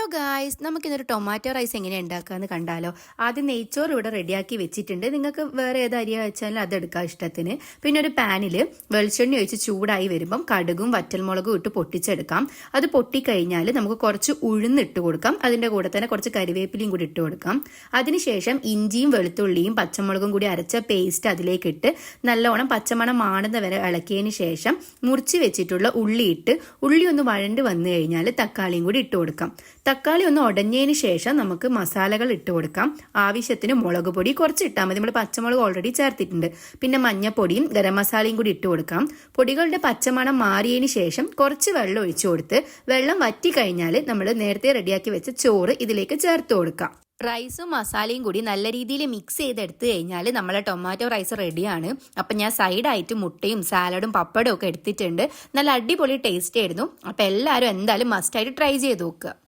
Hello guys, നമുക്കിന്നൊരു tomato rice എങ്ങനെ ഉണ്ടാക്കാമെന്ന് കണ്ടാലോ. ആദ്യം നെയ്ച്ചോറ് ഇവിടെ റെഡിയാക്കി വെച്ചിട്ടുണ്ട്. നിങ്ങൾക്ക് വേറെ ഏത് അരിയ വെച്ചാലും അതെടുക്കാം ഇഷ്ടത്തിന്. പിന്നെ ഒരു പാനിൽ വെളിച്ചെണ്ണ ഒഴിച്ച് ചൂടായി വരുമ്പം കടുകും വറ്റൽമുളകും ഇട്ട് പൊട്ടിച്ചെടുക്കാം. അത് പൊട്ടിക്കഴിഞ്ഞാൽ നമുക്ക് കുറച്ച് ഉഴുന്നിട്ട് കൊടുക്കാം. അതിൻ്റെ കൂടെ തന്നെ കുറച്ച് കരിവേപ്പിലയും കൂടി ഇട്ട് കൊടുക്കാം. അതിനുശേഷം ഇഞ്ചിയും വെളുത്തുള്ളിയും പച്ചമുളകും കൂടി അരച്ച പേസ്റ്റ് അതിലേക്ക് ഇട്ട് നല്ലോണം പച്ചമണം മാറുന്ന വരെ ഇളക്കിയതിന് ശേഷം മുറിച്ച് വെച്ചിട്ടുള്ള ഉള്ളി ഇട്ട് ഉള്ളി ഒന്ന് വഴണ്ട് വന്നു കഴിഞ്ഞാൽ തക്കാളിയും കൂടി ഇട്ട് കൊടുക്കാം. തക്കാളി ഒന്ന് ഉടഞ്ഞതിന് ശേഷം നമുക്ക് മസാലകൾ ഇട്ട് കൊടുക്കാം. ആവശ്യത്തിന് മുളക് പൊടി കുറച്ച് ഇട്ടാൽ മതി, നമ്മൾ പച്ചമുളക് ഓൾറെഡി ചേർത്തിട്ടുണ്ട്. പിന്നെ മഞ്ഞപ്പൊടിയും ഗരം മസാലയും കൂടി ഇട്ട് കൊടുക്കാം. പൊടികളുടെ പച്ചമണം മാറിയതിന് ശേഷം കുറച്ച് വെള്ളം ഒഴിച്ചു കൊടുത്ത് വെള്ളം വറ്റി കഴിഞ്ഞാൽ നമ്മൾ നേരത്തെ റെഡിയാക്കി വെച്ച ചോറ് ഇതിലേക്ക് ചേർത്ത് കൊടുക്കാം. റൈസും മസാലയും കൂടി നല്ല രീതിയിൽ മിക്സ് ചെയ്തെടുത്ത് കഴിഞ്ഞാൽ നമ്മളെ ടൊമാറ്റോ റൈസ് റെഡിയാണ്. അപ്പം ഞാൻ സൈഡായിട്ട് മുട്ടയും സാലഡും പപ്പടവും ഒക്കെ എടുത്തിട്ടുണ്ട്. നല്ല അടിപൊളി ടേസ്റ്റ് ആയിരുന്നു. അപ്പം എല്ലാവരും എന്തായാലും മസ്റ്റായിട്ട് ട്രൈ ചെയ്ത് നോക്കുക.